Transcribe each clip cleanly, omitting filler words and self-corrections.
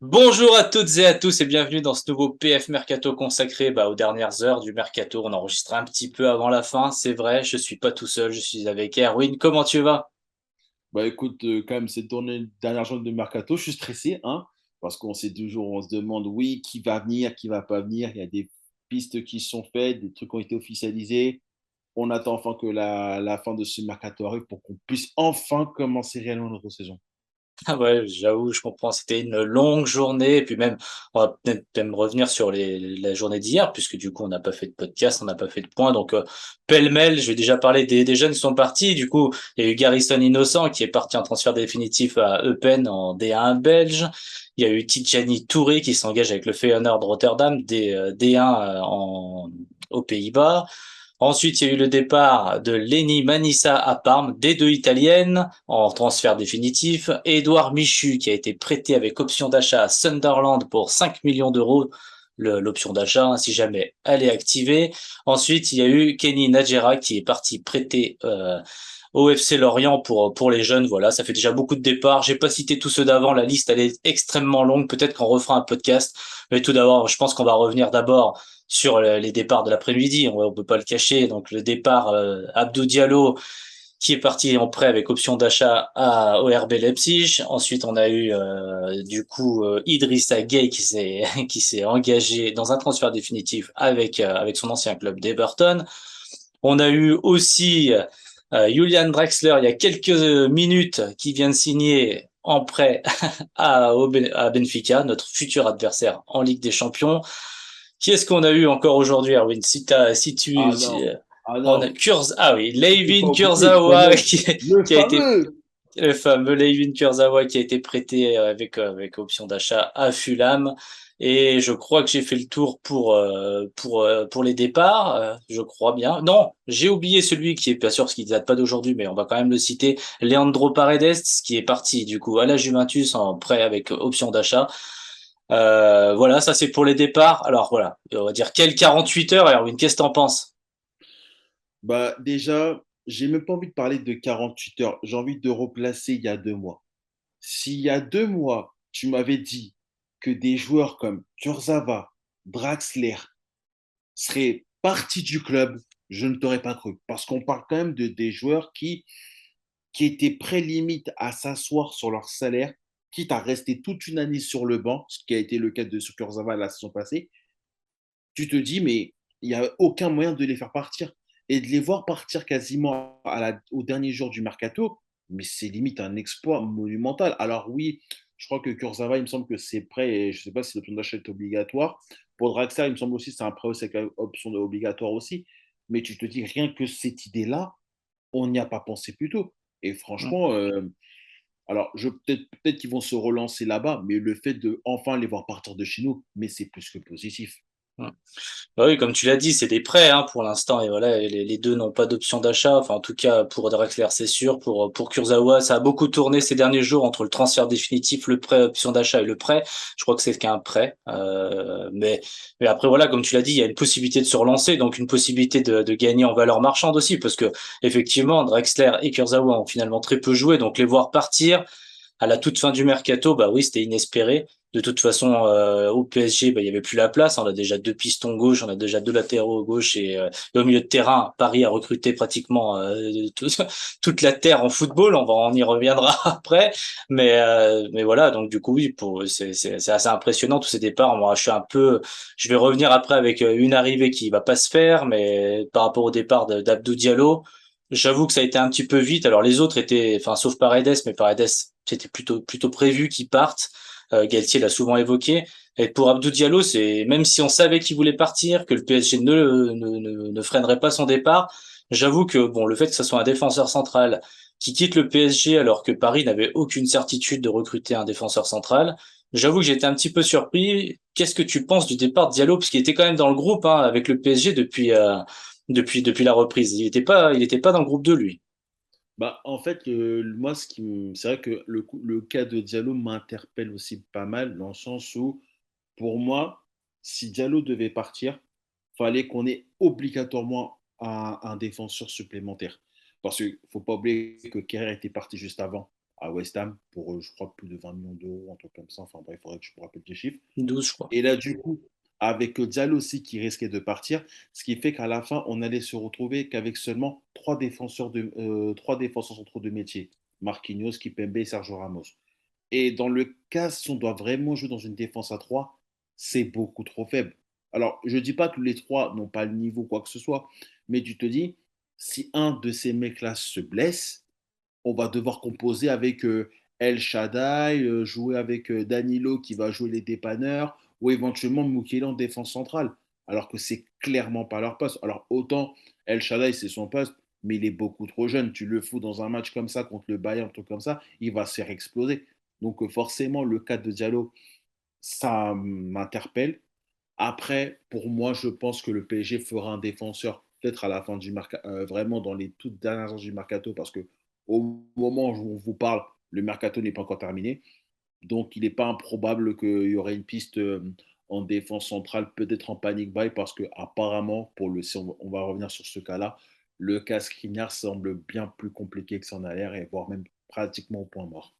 Bonjour à toutes et à tous et bienvenue dans ce nouveau PF Mercato consacré aux dernières heures du Mercato. On enregistre un petit peu avant la fin, c'est vrai, je suis pas tout seul, je suis avec Erwin. Comment tu vas? Bah écoute, quand même, cette dernière journée de mercato, je suis stressé, hein, parce qu'on sait toujours, on se demande, oui, qui va venir, qui va pas venir. Il y a des pistes qui sont faites, des trucs qui ont été officialisés. On attend enfin que la fin de ce mercato arrive pour qu'on puisse enfin commencer réellement notre saison. Ah ouais, j'avoue, je comprends, c'était une longue journée et puis même, on va peut-être même revenir sur la journée d'hier puisque du coup on n'a pas fait de podcast, on n'a pas fait de point donc pêle-mêle, je vais déjà parler des jeunes qui sont partis. Du coup, il y a eu Garrison Innocent qui est parti en transfert définitif à Eupen en D1 belge. Il y a eu Tidjani Touré qui s'engage avec le Feyenoord Rotterdam D1 aux Pays-Bas. Ensuite, il y a eu le départ de Leni Manissa à Parme, des deux italiennes, en transfert définitif. Édouard Michu, qui a été prêté avec option d'achat à Sunderland pour 5 millions d'euros, l'option d'achat, hein, si jamais elle est activée. Ensuite, il y a eu Kenny Nadjera, qui est parti prêter au FC Lorient pour les jeunes. Voilà, ça fait déjà beaucoup de départs. J'ai pas cité tous ceux d'avant, la liste, elle est extrêmement longue. Peut-être qu'on refera un podcast. Mais tout d'abord, je pense qu'on va revenir d'abord sur les départs de l'après-midi, on peut pas le cacher. Donc le départ Abdou Diallo qui est parti en prêt avec option d'achat au RB Leipzig. Ensuite, on a eu Idrissa Gueye qui s'est engagé dans un transfert définitif avec son ancien club d'Everton. On a eu aussi Julian Draxler il y a quelques minutes qui vient de signer en prêt à Benfica, notre futur adversaire en Ligue des Champions. Qui est-ce qu'on a eu encore aujourd'hui, Erwin? Ah non, ah On a non, Ah oui, tu peux pas Layvin oublier quand Kurzawa même le qui a été fameux. le fameux Layvin Kurzawa qui a été prêté avec option d'achat à Fulham. Et je crois que j'ai fait le tour pour les départs. Je crois bien. Non, j'ai oublié celui qui est pas sûr parce qu'il date pas d'aujourd'hui, mais on va quand même le citer. Leandro Paredes, qui est parti du coup à la Juventus en prêt avec option d'achat. Voilà, ça c'est pour les départs. Alors voilà, on va dire quelles 48 heures, Erwin, qu'est-ce que t'en penses? Bah déjà, j'ai même pas envie de parler de 48 heures, j'ai envie de replacer il y a 2 mois. S'il y a 2 mois, tu m'avais dit que des joueurs comme Kurzawa, Draxler seraient partis du club, je ne t'aurais pas cru. Parce qu'on parle quand même de des joueurs qui étaient prêts limite à s'asseoir sur leur salaire, quitte à rester toute une année sur le banc, ce qui a été le cas de Kurzawa la saison passée. Tu te dis, mais il n'y a aucun moyen de les faire partir. Et de les voir partir quasiment au dernier jour du mercato, mais c'est limite un exploit monumental. Alors oui, je crois que Kurzawa, il me semble que c'est prêt, et je ne sais pas si l'option d'achat est obligatoire. Pour Draxler, il me semble aussi que c'est un prêt aussi avec option obligatoire aussi. Mais tu te dis, rien que cette idée-là, on n'y a pas pensé plus tôt. Et franchement, alors peut-être qu'ils vont se relancer là-bas, mais le fait de enfin les voir partir de chez nous, mais c'est plus que positif. Hmm. Bah oui, comme tu l'as dit, c'est des prêts hein, pour l'instant et voilà, et les deux n'ont pas d'option d'achat. Enfin, en tout cas, pour Draxler, c'est sûr. Pour Kurzawa, ça a beaucoup tourné ces derniers jours entre le transfert définitif, le prêt, option d'achat et le prêt. Je crois que c'est qu'un prêt. Mais après, voilà, comme tu l'as dit, il y a une possibilité de se relancer, donc une possibilité de gagner en valeur marchande aussi, parce que effectivement, Draxler et Kurzawa ont finalement très peu joué, donc les voir partir à la toute fin du mercato, bah oui, c'était inespéré. De toute façon, au PSG, il y avait plus la place. On a déjà deux pistons gauche, on a déjà deux latéraux gauche et au milieu de terrain, Paris a recruté pratiquement toute la terre en football. On y reviendra après, mais voilà. Donc du coup, oui, c'est assez impressionnant tous ces départs. Moi, je vais revenir après avec une arrivée qui va pas se faire, mais par rapport au départ d'Abdou Diallo. J'avoue que ça a été un petit peu vite. Alors les autres étaient, enfin sauf Paredes, mais Paredes c'était plutôt prévu qu'il parte. Galtier l'a souvent évoqué. Et pour Abdou Diallo, c'est même si on savait qu'il voulait partir, que le PSG ne freinerait pas son départ, j'avoue que bon, le fait que ce soit un défenseur central qui quitte le PSG alors que Paris n'avait aucune certitude de recruter un défenseur central, j'avoue que j'étais un petit peu surpris. Qu'est-ce que tu penses du départ de Diallo, parce qu'il était quand même dans le groupe hein, avec le PSG depuis la reprise. Il était pas dans le groupe de lui. Bah, en fait, moi, c'est vrai que le cas de Diallo m'interpelle aussi pas mal, dans le sens où, pour moi, si Diallo devait partir, fallait qu'on ait obligatoirement un défenseur supplémentaire. Parce qu'il ne faut pas oublier que Kerrer était parti juste avant, à West Ham pour, je crois, plus de 20 millions d'euros, un truc comme ça. Enfin bref, il faudrait que je me rappelle des chiffres. 12, je crois. Et là, du coup, avec Diallo aussi qui risquait de partir, ce qui fait qu'à la fin, on allait se retrouver qu'avec seulement trois défenseurs centraux de métier. Marquinhos, Kipembe et Sergio Ramos. Et dans le cas, si on doit vraiment jouer dans une défense à 3, c'est beaucoup trop faible. Alors, je ne dis pas que les trois n'ont pas le niveau, quoi que ce soit, mais tu te dis, si un de ces mecs-là se blesse, on va devoir composer avec El Shaddai, jouer avec Danilo qui va jouer les dépanneurs, ou éventuellement Mukele en défense centrale, alors que c'est clairement pas leur poste. Alors autant El Shaddai c'est son poste, mais il est beaucoup trop jeune. Tu le fous dans un match comme ça contre le Bayern, un truc comme ça, il va se faire exploser. Donc forcément le cas de Diallo, ça m'interpelle. Après, pour moi, je pense que le PSG fera un défenseur peut-être à la fin du mercato, vraiment dans les toutes dernières heures du mercato, parce que au moment où on vous parle, le mercato n'est pas encore terminé. Donc, il n'est pas improbable qu'il y aurait une piste en défense centrale, peut-être en panic buy, parce que apparemment, si on va revenir sur ce cas-là, le cas Skriniar semble bien plus compliqué que ça en a l'air, et voire même pratiquement au point mort.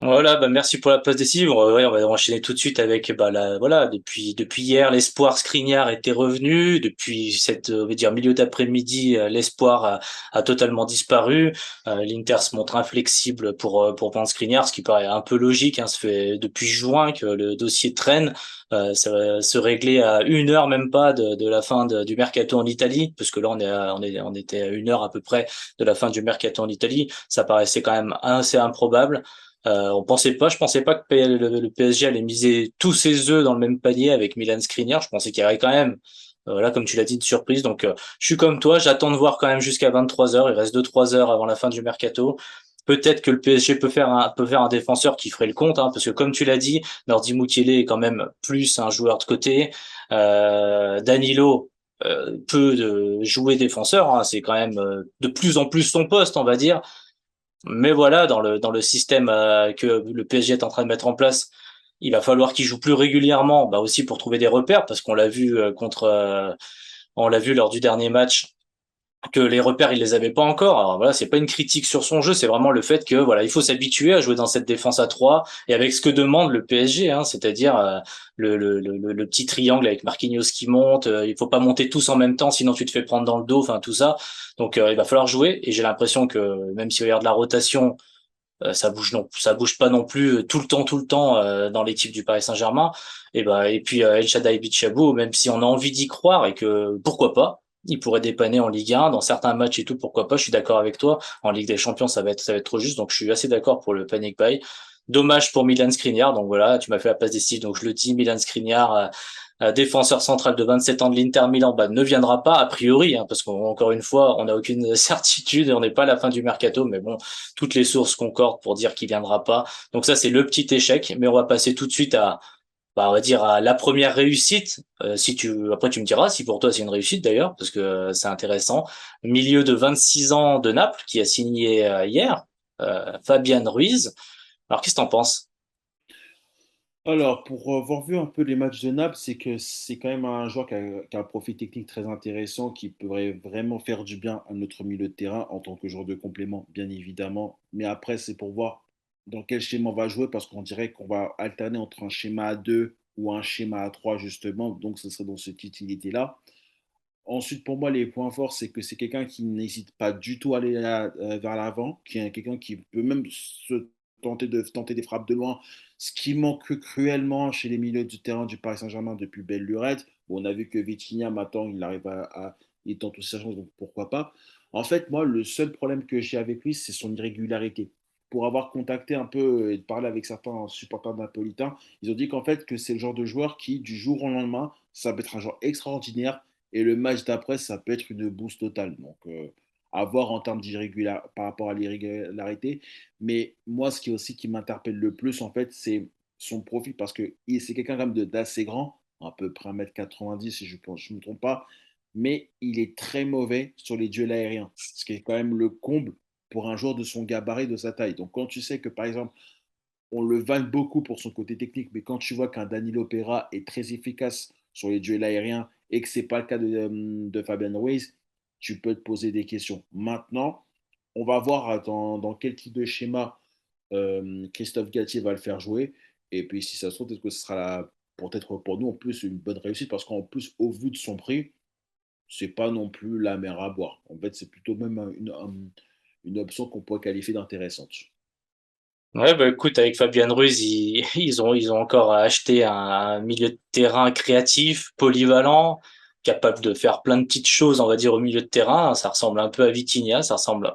Voilà, bah merci pour la passe décisive. Ouais, on va enchaîner tout de suite avec bah voilà, depuis hier, l'espoir Skriniar était revenu. Depuis cette on va dire milieu d'après-midi, l'espoir a totalement disparu. L'Inter se montre inflexible pour vendre Skriniar, ce qui paraît un peu logique. Hein. Ça fait depuis juin que le dossier traîne. Ça va se régler à 1 heure même pas de la fin du mercato en Italie, parce que là on était à 1 heure à peu près de la fin du mercato en Italie. Ça paraissait quand même assez improbable. Je pensais pas que le PSG allait miser tous ses œufs dans le même panier avec Milan Skriniar. Je pensais qu'il y aurait quand même, là, comme tu l'as dit, une surprise. Donc, je suis comme toi, j'attends de voir quand même jusqu'à 23 heures. Il reste 2-3 heures avant la fin du mercato. Peut-être que le PSG peut faire un défenseur qui ferait le compte, hein, parce que comme tu l'as dit, Nordi Mukiele est quand même plus un joueur de côté. Danilo peut jouer défenseur, hein, c'est quand même de plus en plus son poste, on va dire. Mais voilà, dans le système que le PSG est en train de mettre en place, il va falloir qu'il joue plus régulièrement, bah aussi pour trouver des repères, parce qu'on l'a vu on l'a vu lors du dernier match que les repères il les avait pas encore. Alors voilà, c'est pas une critique sur son jeu, c'est vraiment le fait que voilà, il faut s'habituer à jouer dans cette défense à 3 et avec ce que demande le PSG, hein, c'est-à-dire le petit triangle avec Marquinhos qui monte. Il faut pas monter tous en même temps, sinon tu te fais prendre dans le dos, enfin tout ça. Donc il va falloir jouer et j'ai l'impression que même si on regarde la rotation, ça bouge pas non plus tout le temps dans l'équipe du Paris Saint-Germain. Et puis El Shaddai Bichabou, même si on a envie d'y croire et que pourquoi pas, il pourrait dépanner en Ligue 1 dans certains matchs et tout, pourquoi pas. Je suis d'accord avec toi. En Ligue des Champions, ça va être trop juste, donc je suis assez d'accord pour le panic buy. Dommage pour Milan Skriniar, donc voilà, tu m'as fait la passe décisive, donc je le dis, Milan Skriniar, défenseur central de 27 ans de l'Inter Milan, bah, ne viendra pas a priori, hein, parce qu'encore une fois, on n'a aucune certitude et on n'est pas à la fin du mercato, mais bon, toutes les sources concordent pour dire qu'il viendra pas. Donc ça, c'est le petit échec, mais on va passer tout de suite bah, on va dire à la première réussite. Après tu me diras si pour toi c'est une réussite d'ailleurs, parce que c'est intéressant. Milieu de 26 ans de Naples qui a signé hier, Fabian Ruiz. Alors qu'est-ce que t'en penses? Alors, pour avoir vu un peu les matchs de Naples, c'est que c'est quand même un joueur qui a un profil technique très intéressant, qui pourrait vraiment faire du bien à notre milieu de terrain en tant que joueur de complément, bien évidemment. Mais après, c'est pour voir dans quel schéma on va jouer, parce qu'on dirait qu'on va alterner entre un schéma à 2 ou un schéma à 3 justement. Donc, ce serait dans cette utilité-là. Ensuite, pour moi, les points forts, c'est que c'est quelqu'un qui n'hésite pas du tout à aller vers l'avant, qui est quelqu'un qui peut même tenter des frappes de loin, ce qui manque cruellement chez les milieux du terrain du Paris Saint-Germain depuis belle lurette. Bon, on a vu que Vitinha, maintenant, il tente aussi sa chance, donc pourquoi pas. En fait, moi, le seul problème que j'ai avec lui, c'est son irrégularité. Pour avoir contacté un peu et parlé avec certains supporters napolitains, ils ont dit qu'en fait, que c'est le genre de joueur qui, du jour au lendemain, ça peut être un joueur extraordinaire et le match d'après, ça peut être une bouse totale. Donc, à voir en termes par rapport à l'irrégularité. Mais moi, ce qui aussi qui m'interpelle le plus, en fait, c'est son profil parce que c'est quelqu'un quand même d'assez grand, à peu près 1,90 m si je ne me trompe pas. Mais il est très mauvais sur les duels aériens, ce qui est quand même le comble pour un joueur de son gabarit, de sa taille. Donc, quand tu sais que, par exemple, on le vanne beaucoup pour son côté technique, mais quand tu vois qu'un Danilo Pereira est très efficace sur les duels aériens et que ce n'est pas le cas de Fabian Ruiz, tu peux te poser des questions. Maintenant, on va voir dans quel type de schéma Christophe Galtier va le faire jouer. Et puis, si ça se trouve, peut-être que ce sera peut-être pour nous en plus une bonne réussite parce qu'en plus, au vu de son prix, c'est pas non plus la mer à boire. En fait, c'est plutôt même une option qu'on pourrait qualifier d'intéressante. Ouais, bah écoute, avec Fabian Ruiz, ils ont encore acheté un milieu de terrain créatif, polyvalent, capable de faire plein de petites choses, on va dire, au milieu de terrain. Ça ressemble un peu à Vitinha, ça ressemble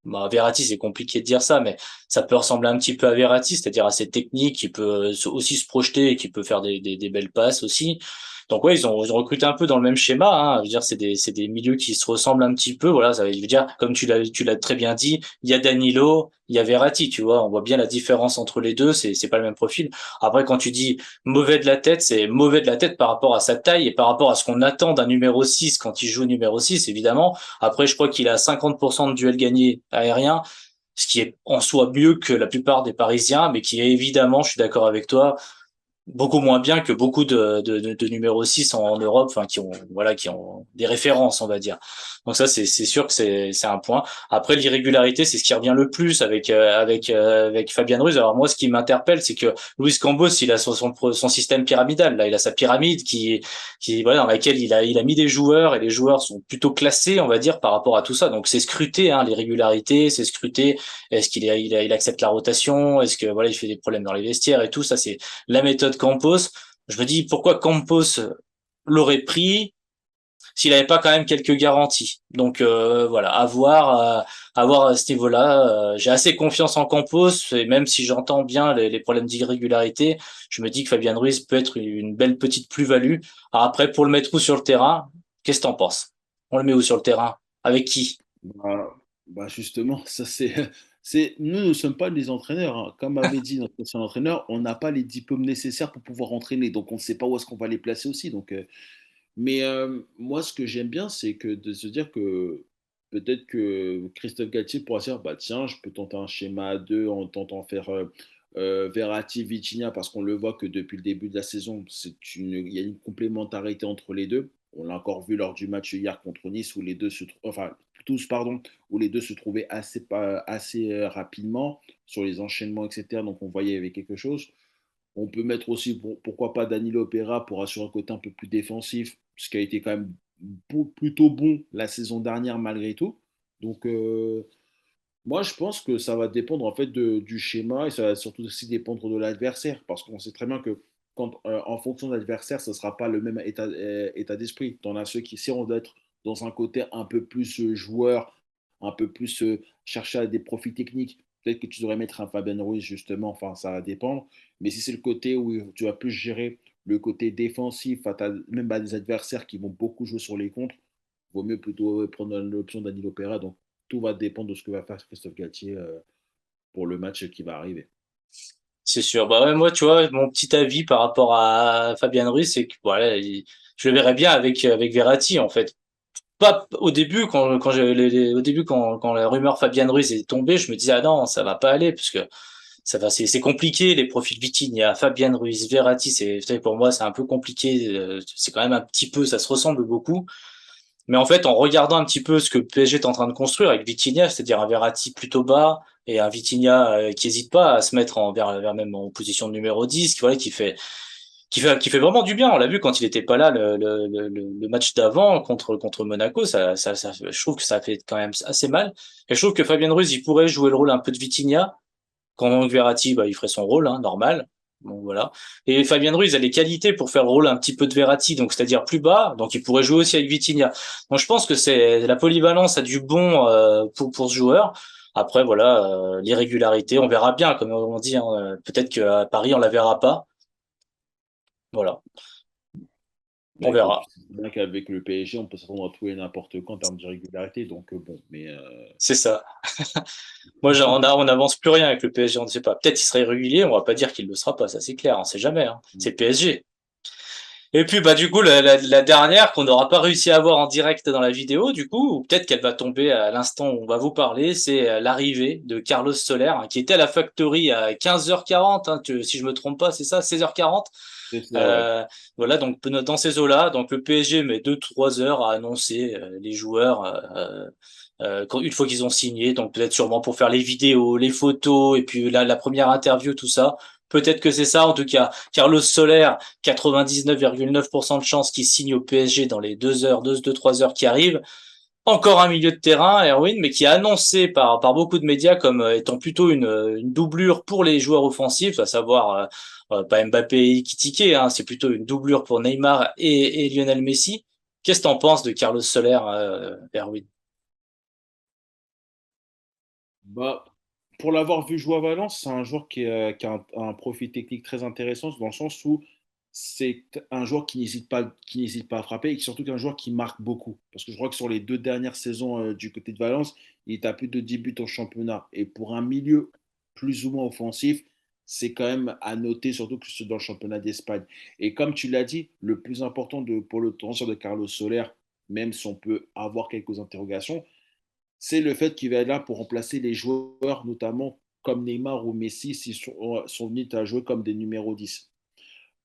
bah, Verratti, c'est compliqué de dire ça, mais ça peut ressembler un petit peu à Verratti, c'est-à-dire assez technique, qui peut aussi se projeter et qui peut faire des belles passes aussi. Donc ouais, ils ont recruté un peu dans le même schéma, hein. Je veux dire, c'est des milieux qui se ressemblent un petit peu. Voilà, ça veut dire, comme tu l'as très bien dit, il y a Danilo, il y a Verratti, tu vois. On voit bien la différence entre les deux. C'est pas le même profil. Après, quand tu dis mauvais de la tête, c'est mauvais de la tête par rapport à sa taille et par rapport à ce qu'on attend d'un numéro 6 quand il joue numéro 6 évidemment. Après, je crois qu'il a 50% de duels gagnés aériens, ce qui est en soi mieux que la plupart des Parisiens, mais qui est évidemment, je suis d'accord avec toi, beaucoup moins bien que beaucoup de numéro 6 en Europe, enfin qui ont voilà qui ont des références, on va dire. Donc ça c'est sûr que c'est un point. Après l'irrégularité, c'est ce qui revient le plus avec Fabian Ruiz. Alors moi ce qui m'interpelle, c'est que Luis Campos, il a son système pyramidal là, il a sa pyramide qui voilà dans laquelle il a mis des joueurs et les joueurs sont plutôt classés, on va dire par rapport à tout ça. Donc c'est scruté hein, l'irrégularité, c'est scruté est-ce qu'il accepte la rotation, est-ce que voilà, il fait des problèmes dans les vestiaires et tout ça c'est la méthode Campos. Je me dis pourquoi Campos l'aurait pris s'il n'avait pas quand même quelques garanties. Donc voilà, à voir à ce niveau-là. J'ai assez confiance en Campos et même si j'entends bien les problèmes d'irrégularité, je me dis que Fabian Ruiz peut être une belle petite plus-value. Alors après, pour le mettre où sur le terrain, qu'est-ce que t'en penses? On le met où sur le terrain? Avec qui? Bah justement, ça nous ne sommes pas des entraîneurs, hein. Comme avait dit notre ancien entraîneur, on n'a pas les diplômes nécessaires pour pouvoir entraîner, donc on ne sait pas où est-ce qu'on va les placer aussi. Mais moi, ce que j'aime bien, c'est que de se dire que peut-être que Christophe Galtier pourra se dire, bah tiens, je peux tenter un schéma à deux en tentant de faire Verratti, Vitinha, parce qu'on le voit que depuis le début de la saison, il y a une complémentarité entre les deux. On l'a encore vu lors du match hier contre Nice où les deux enfin tous pardon, où les deux se trouvaient assez rapidement sur les enchaînements, etc. Donc on voyait il y avait quelque chose. On peut mettre aussi, pourquoi pas, Danilo Pereira pour assurer un côté un peu plus défensif, ce qui a été quand même plutôt bon la saison dernière malgré tout. Donc, moi, je pense que ça va dépendre en fait du schéma et ça va surtout aussi dépendre de l'adversaire parce qu'on sait très bien que en fonction de l'adversaire, ce ne sera pas le même état d'esprit. T'en as ceux qui essaieront d'être dans un côté un peu plus joueur, un peu plus chercher à des profits techniques. Peut-être que tu devrais mettre un Fabien Ruiz justement, enfin ça va dépendre. Mais si c'est le côté où tu vas plus gérer le côté défensif, même à des adversaires qui vont beaucoup jouer sur les contres, vaut mieux plutôt prendre l'option Danilo Pereira. Donc tout va dépendre de ce que va faire Christophe Galtier pour le match qui va arriver. C'est sûr. Bah ouais, moi, tu vois, mon petit avis par rapport à Fabian Ruiz, c'est que voilà, je le verrais bien avec Verratti en fait. Pas au début au début quand la rumeur Fabian Ruiz est tombée, je me disais ah non, ça va pas aller parce que c'est compliqué les profils Vitinha, Fabian Ruiz, Verratti, pour moi c'est un peu compliqué, c'est quand même un petit peu ça se ressemble beaucoup. Mais en fait, en regardant un petit peu ce que le PSG est en train de construire avec Vitinha, c'est-à-dire un Verratti plutôt bas et un Vitinha qui hésite pas à se mettre vers même en position de numéro 10, qui, voilà, qui fait vraiment du bien. On l'a vu quand il était pas là le match d'avant contre Monaco, je trouve que ça fait quand même assez mal. Et je trouve que Fabien Ruiz, il pourrait jouer le rôle un peu de Vitinha, quand Verratti, bah, il ferait son rôle, hein, normal. Bon, voilà. Et Fabien Ruiz a les qualités pour faire le rôle un petit peu de Verratti, donc c'est-à-dire plus bas, donc il pourrait jouer aussi avec Vitinha. Donc je pense que c'est la polyvalence a du bon pour ce joueur. Après voilà, l'irrégularité, on verra bien, comme on dit. Hein, peut-être qu'à Paris on la verra pas. Voilà, Bah on écoute, verra. tu sais bien qu'avec le PSG, on peut s'attendre à tout et n'importe quoi en termes d'irrégularité. Donc bon, mais C'est ça. Moi, on n'avance plus rien avec le PSG, on ne sait pas. Peut-être qu'il serait irrégulier, on va pas dire qu'il le sera pas, ça c'est clair, on sait jamais. Hein. C'est le PSG. Et puis bah du coup la dernière qu'on n'aura pas réussi à voir en direct dans la vidéo du coup, ou peut-être qu'elle va tomber à l'instant où on va vous parler, c'est l'arrivée de Carlos Soler hein, qui était à la Factory à 15h40 hein, si je me trompe pas, c'est ça, 16h40. c'est ça, ouais. Euh, voilà donc dans ces eaux-là, donc le PSG met 2-3 heures à annoncer les joueurs une fois qu'ils ont signé, donc peut-être sûrement pour faire les vidéos, les photos, et puis la première interview, tout ça. Peut-être que c'est ça, en tout cas. Carlos Soler, 99,9% de chances qu'il signe au PSG dans les 2 heures, 3 heures qui arrivent. Encore un milieu de terrain, Erwin, mais qui est annoncé par beaucoup de médias comme étant plutôt une doublure pour les joueurs offensifs, à savoir pas Mbappé et Ekitike, hein, c'est plutôt une doublure pour Neymar et Lionel Messi. Qu'est-ce que t'en penses de Carlos Soler, Erwin? Bah, pour l'avoir vu jouer à Valence, c'est un joueur qui a un profil technique très intéressant dans le sens où c'est un joueur qui n'hésite pas à frapper et surtout qu'un joueur qui marque beaucoup. Parce que je crois que sur les 2 dernières saisons du côté de Valence, il est à plus de 10 buts au championnat. Et pour un milieu plus ou moins offensif, c'est quand même à noter, surtout que c'est dans le championnat d'Espagne. Et comme tu l'as dit, le plus important pour le transfert de Carlos Soler, même si on peut avoir quelques interrogations, c'est le fait qu'il va être là pour remplacer les joueurs, notamment comme Neymar ou Messi, s'ils sont venus à jouer comme des numéros 10.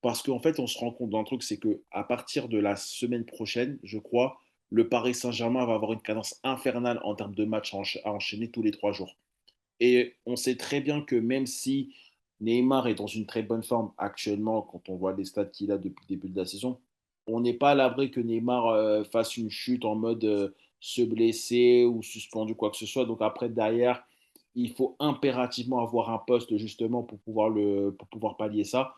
Parce qu'en fait, on se rend compte d'un truc, c'est qu'à partir de la semaine prochaine, je crois, le Paris Saint-Germain va avoir une cadence infernale en termes de matchs à enchaîner tous les 3 jours. Et on sait très bien que même si Neymar est dans une très bonne forme actuellement, quand on voit les stats qu'il a depuis le début de la saison, on n'est pas à l'abri que Neymar fasse une chute en mode se blesser ou suspendu, quoi que ce soit. Donc après, derrière, il faut impérativement avoir un poste justement pour pouvoir pallier ça.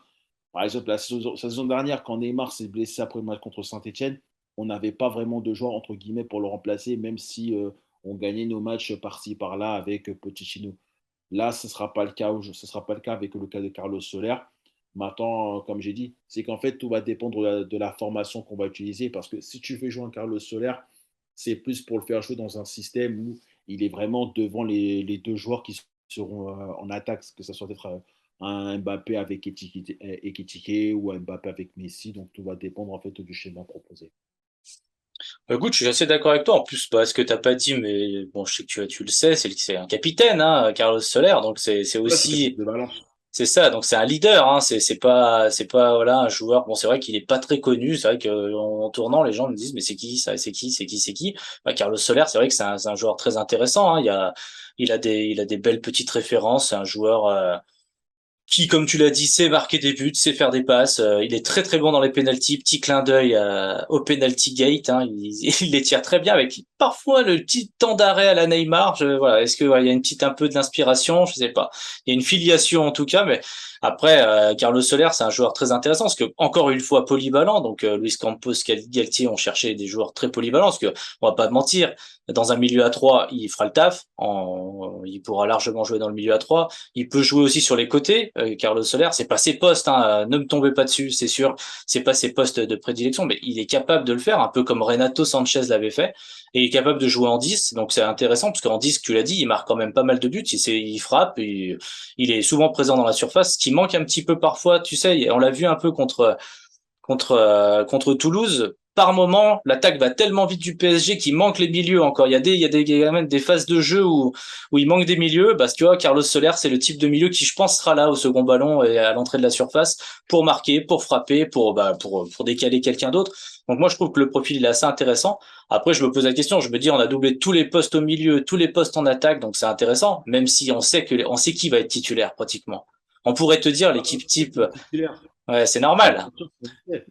Par exemple, la saison dernière, quand Neymar s'est blessé après le match contre Saint-Etienne, on n'avait pas vraiment de joueur, entre guillemets, pour le remplacer, même si on gagnait nos matchs par-ci, par-là avec Pochettino. Là, ce ne sera pas le cas, ce sera pas le cas avec le cas de Carlos Soler. Maintenant, comme j'ai dit, c'est qu'en fait, tout va dépendre de la formation qu'on va utiliser. Parce que si tu fais jouer un Carlos Soler, c'est plus pour le faire jouer dans un système où il est vraiment devant les deux joueurs qui seront en attaque, que ce soit peut-être un Mbappé avec Ekitike ou un Mbappé avec Messi. Donc, tout va dépendre en fait du schéma proposé. Écoute, je suis assez d'accord avec toi. En plus, ce que t'as pas dit, mais bon, je sais que tu le sais, c'est un capitaine, hein, Carlos Soler. Donc c'est Ouais, c'est capitaine aussi de Valence. c'est ça. Donc c'est un leader. Hein, c'est pas voilà un joueur. Bon, c'est vrai qu'il est pas très connu. C'est vrai que en tournant, les gens me disent mais c'est qui ça? C'est qui? Bah, Carlos Soler, c'est vrai que c'est un joueur très intéressant. Hein. Il a des belles petites références. C'est un joueur. Qui, comme tu l'as dit, sait marquer des buts, sait faire des passes. Il est très très bon dans les pénaltys. Petit clin d'œil au penalty gate. Hein, il les tire très bien avec parfois le petit temps d'arrêt à la Neymar. Voilà, est-ce que il y a une petite un peu d'inspiration? Je sais pas. Il y a une filiation en tout cas, mais après Carlos Soler, c'est un joueur très intéressant parce que encore une fois polyvalent. Donc Luis Campos, Galtier ont cherché des joueurs très polyvalents parce que on va pas mentir. Dans un milieu à 3, il fera le taf. Il pourra largement jouer dans le milieu à 3. Il peut jouer aussi sur les côtés. Carlos Soler, c'est pas ses postes, hein, ne me tombez pas dessus, c'est sûr. C'est pas ses postes de prédilection, mais il est capable de le faire, un peu comme Renato Sanchez l'avait fait. Et il est capable de jouer en 10, donc c'est intéressant parce qu'en 10, tu l'as dit, il marque quand même pas mal de buts. Il frappe, il est souvent présent dans la surface, ce qui manque un petit peu parfois. Tu sais, on l'a vu un peu contre Toulouse. Par moment, l'attaque va tellement vite du PSG qu'il manque les milieux encore. Il y a même des phases de jeu où il manque des milieux. Parce que tu vois, Carlos Soler, c'est le type de milieu qui, je pense, sera là au second ballon et à l'entrée de la surface pour marquer, pour frapper, pour décaler quelqu'un d'autre. Donc moi, je trouve que le profil il est assez intéressant. Après, je me pose la question, je me dis, on a doublé tous les postes au milieu, tous les postes en attaque, donc c'est intéressant. Même si on sait qui va être titulaire pratiquement. On pourrait te dire Ah, l'équipe c'est type, le titulaire. ouais, c'est Bah, normal. c'est sûr, c'est le fait.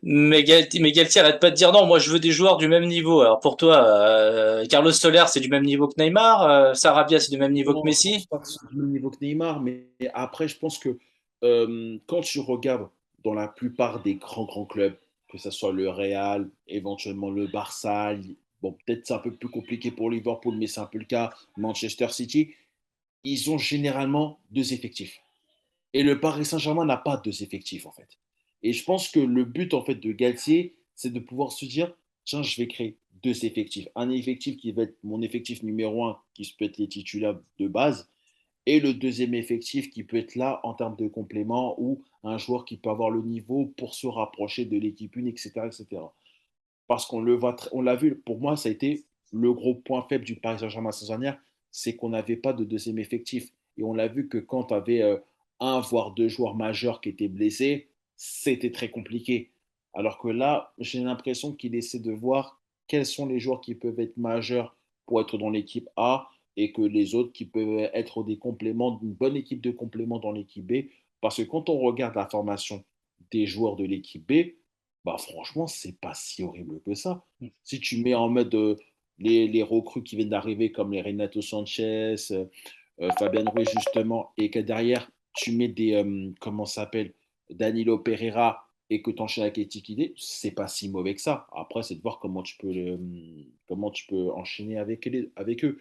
Mais Galtier arrête pas de dire non, moi je veux des joueurs du même niveau. Alors pour toi, Carlos Soler c'est du même niveau que Neymar, Sarabia c'est du même niveau que Non, je pense Messi. pas que c'est du même niveau que Neymar, mais après, je pense que quand tu regardes dans la plupart des grands, grands clubs, que ce soit le Real, éventuellement le Barça, bon, peut-être c'est un peu plus compliqué pour Liverpool, mais c'est un peu le cas, Manchester City, ils ont généralement 2 effectifs. Et le Paris Saint-Germain n'a pas 2 effectifs, en fait. Et je pense que le but, en fait, de Galtier, c'est de pouvoir se dire, tiens, je vais créer 2 effectifs. Un effectif qui va être mon effectif numéro un, qui peut être les titulaires de base, et le deuxième effectif qui peut être là en termes de complément ou un joueur qui peut avoir le niveau pour se rapprocher de l'équipe une, etc., etc. Parce qu'on le voit, on l'a vu, pour moi, ça a été le gros point faible du Paris Saint-Germain la saison dernière, c'est qu'on n'avait pas de deuxième effectif. Et on l'a vu que quand tu avais un, voire deux joueurs majeurs qui étaient blessés, c'était très compliqué. Alors que là, j'ai l'impression qu'il essaie de voir quels sont les joueurs qui peuvent être majeurs pour être dans l'équipe A et que les autres qui peuvent être des compléments, une bonne équipe de compléments dans l'équipe B. Parce que quand on regarde la formation des joueurs de l'équipe B, bah franchement, c'est pas si horrible que ça. Si tu mets en mode les recrues qui viennent d'arriver comme les Renato Sanchez, Fabien Ruiz justement, et que derrière tu mets des comment ça s'appelle Danilo Pereira et que tu enchaînes avec Etikidé, c'est pas si mauvais que ça. Après, c'est de voir comment tu peux enchaîner avec eux.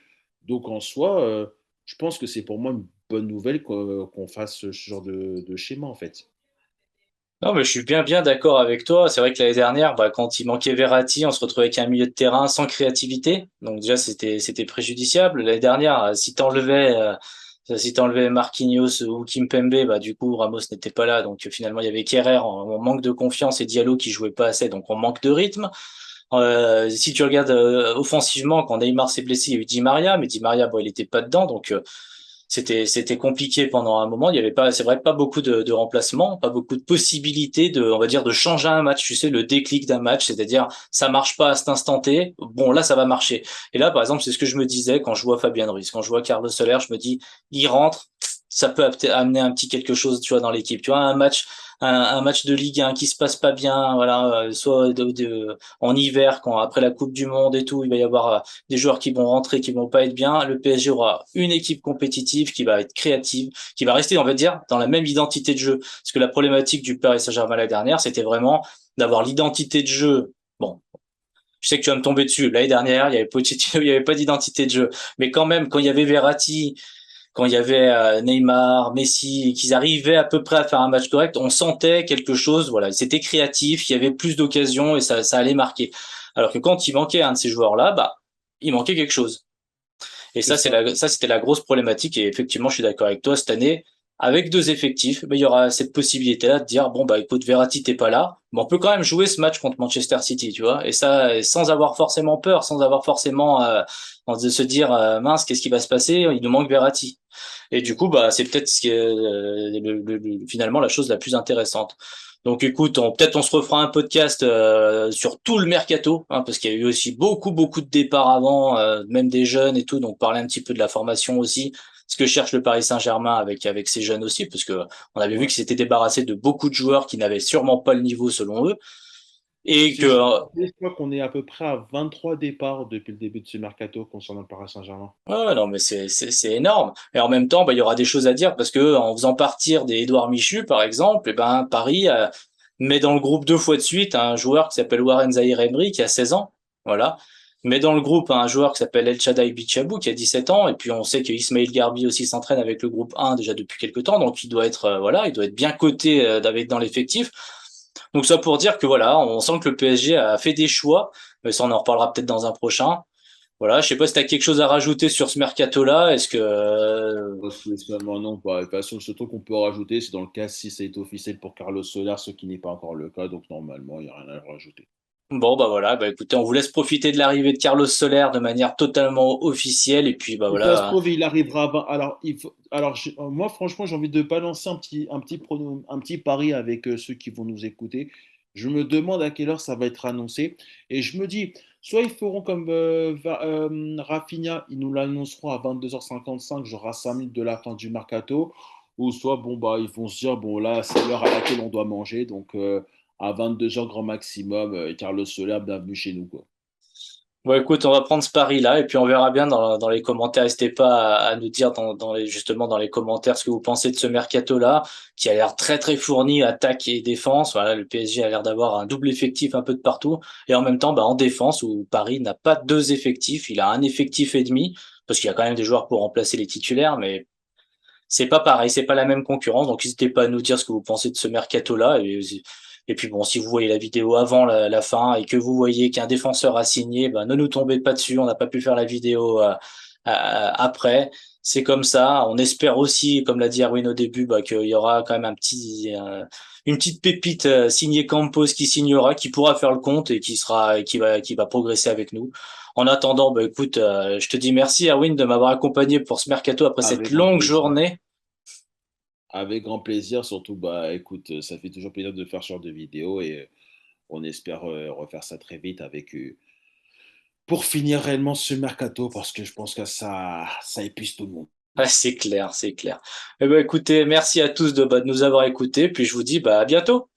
Donc en soi, je pense que c'est pour moi une bonne nouvelle qu'on fasse ce genre de schéma en fait. Non, mais je suis bien d'accord avec toi. C'est vrai que l'année dernière, bah, quand il manquait Verratti, on se retrouvait avec un milieu de terrain sans créativité. Donc déjà, c'était préjudiciable. L'année dernière, si t'enlevais Marquinhos ou Kimpembe, bah du coup Ramos n'était pas là. Donc finalement, il y avait Kerrer en manque de confiance et Diallo qui jouait pas assez. Donc on manque de rythme. Si tu regardes offensivement, quand Neymar s'est blessé, il y a eu Di Maria, mais Di Maria, bon, il était pas dedans, donc c'était compliqué pendant un moment. Il y avait pas, c'est vrai, pas beaucoup de remplacements, pas beaucoup de possibilités de, on va dire, de changer un match. Tu sais, le déclic d'un match, c'est-à-dire ça marche pas à cet instant T. Bon, là, ça va marcher. Et là, par exemple, c'est ce que je me disais quand je vois Fabien Ruiz, quand je vois Carlos Soler, je me dis, il rentre. Ça peut amener un petit quelque chose, tu vois, dans l'équipe. Tu vois, un match de Ligue 1 qui se passe pas bien, voilà, soit en hiver, quand après la Coupe du Monde et tout, il va y avoir des joueurs qui vont rentrer, qui vont pas être bien. Le PSG aura une équipe compétitive qui va être créative, qui va rester, on va dire, dans la même identité de jeu. Parce que la problématique du Paris Saint-Germain la dernière, c'était vraiment d'avoir l'identité de jeu. Bon, je sais que tu vas me tomber dessus. L'année dernière, il y avait Pochettino, il y avait pas d'identité de jeu. Mais quand même, quand il y avait Verratti, quand il y avait Neymar, Messi, et qu'ils arrivaient à peu près à faire un match correct, on sentait quelque chose. Voilà, c'était créatif, il y avait plus d'occasions et ça allait marquer. Alors que quand il manquait un de ces joueurs-là, bah, il manquait quelque chose. Et C'est ça, ça. ça, c'était la grosse problématique. Et effectivement, je suis d'accord avec toi. Cette année, avec deux effectifs, ben, il y aura cette possibilité-là de dire, bon, bah, écoute, Verratti, t'es pas là. Mais on peut quand même jouer ce match contre Manchester City, tu vois. Et ça, sans avoir forcément peur, sans avoir forcément, de se dire, mince, qu'est-ce qui va se passer? Il nous manque Verratti. Et du coup, bah, c'est peut-être ce qui est, finalement la chose la plus intéressante. Donc écoute, peut-être on se refera un podcast sur tout le mercato, hein, parce qu'il y a eu aussi beaucoup de départs avant, même des jeunes et tout, donc parler un petit peu de la formation aussi, ce que cherche le Paris Saint-Germain avec ces jeunes aussi, parce que on avait vu Ouais. qu'ils s'étaient débarrassés de beaucoup de joueurs qui n'avaient sûrement pas le niveau selon eux, et Si que je dis pas de bêtises, je crois qu'on est à peu près à 23 départs depuis le début de ce mercato concernant le Paris Saint-Germain. ouais, non, mais c'est énorme. Et en même temps, bah, il y aura des choses à dire parce que en faisant partir des Édouard Michu, par exemple, eh ben, Paris met dans le groupe deux fois de suite un joueur qui s'appelle Warren Zaïre-Emery qui a 16 ans. Voilà. Met dans le groupe un joueur qui s'appelle El Shaddai Bichabou qui a 17 ans. Et puis on sait que Ismail Garbi aussi s'entraîne avec le groupe 1 déjà depuis quelques temps. Donc il doit être, voilà, il doit être bien coté dans l'effectif. Donc ça pour dire que voilà, on sent que le PSG a fait des choix. Mais ça, on en reparlera peut-être dans un prochain. Voilà, je sais pas si tu as quelque chose à rajouter sur ce mercato-là. Est-ce que Pas spécialement non. Bah, de toute façon, le seul truc qu'on peut rajouter, c'est dans le cas si ça est officiel pour Carlos Soler, ce qui n'est pas encore le cas. Donc normalement, il n'y a rien à rajouter. bon bah voilà, bah écoutez, on vous laisse profiter de l'arrivée de Carlos Soler de manière totalement officielle et puis bah Si ça se voilà. trouve, il arrivera à Alors, moi, franchement, j'ai envie de balancer un petit pari avec ceux qui vont nous écouter. Je me demande à quelle heure ça va être annoncé. Et je me dis, soit ils feront comme Rafinha, ils nous l'annonceront à 22h55, genre à 5 minutes de la fin du mercato. Ou soit, bon, bah, ils vont se dire, bon, là, c'est l'heure à laquelle on doit manger. Donc, à 22h grand maximum, Carlos Soler, bienvenue chez nous, quoi. Bon écoute, on va prendre ce pari-là et puis on verra bien dans les commentaires. N'hésitez pas à nous dire justement dans les commentaires ce que vous pensez de ce mercato-là, qui a l'air très fourni, attaque et défense. Voilà, le PSG a l'air d'avoir un double effectif un peu de partout. Et en même temps, bah, en défense, où Paris n'a pas deux effectifs, il a un effectif et demi, parce qu'il y a quand même des joueurs pour remplacer les titulaires, mais c'est pas pareil, c'est pas la même concurrence. Donc n'hésitez pas à nous dire ce que vous pensez de ce mercato-là. Et puis bon, si vous voyez la vidéo avant la fin et que vous voyez qu'un défenseur a signé, ben, ne nous tombez pas dessus. On n'a pas pu faire la vidéo après. C'est comme ça. On espère aussi, comme l'a dit Erwin au début, bah, qu'il y aura quand même une petite pépite signée Campos qui signera, qui pourra faire le compte et qui va progresser avec nous. En attendant, bah, écoute, je te dis merci Erwin de m'avoir accompagné pour ce mercato après cette Avec grand longue plaisir. journée. Avec grand plaisir, surtout, bah écoute, ça fait toujours plaisir de faire ce genre de vidéo et on espère refaire ça très vite avec pour finir réellement ce mercato parce que je pense que ça épuise tout le monde. Ouais, c'est clair, c'est clair. Eh ben, écoutez, merci à tous de nous avoir écoutés, puis je vous dis bah, à bientôt.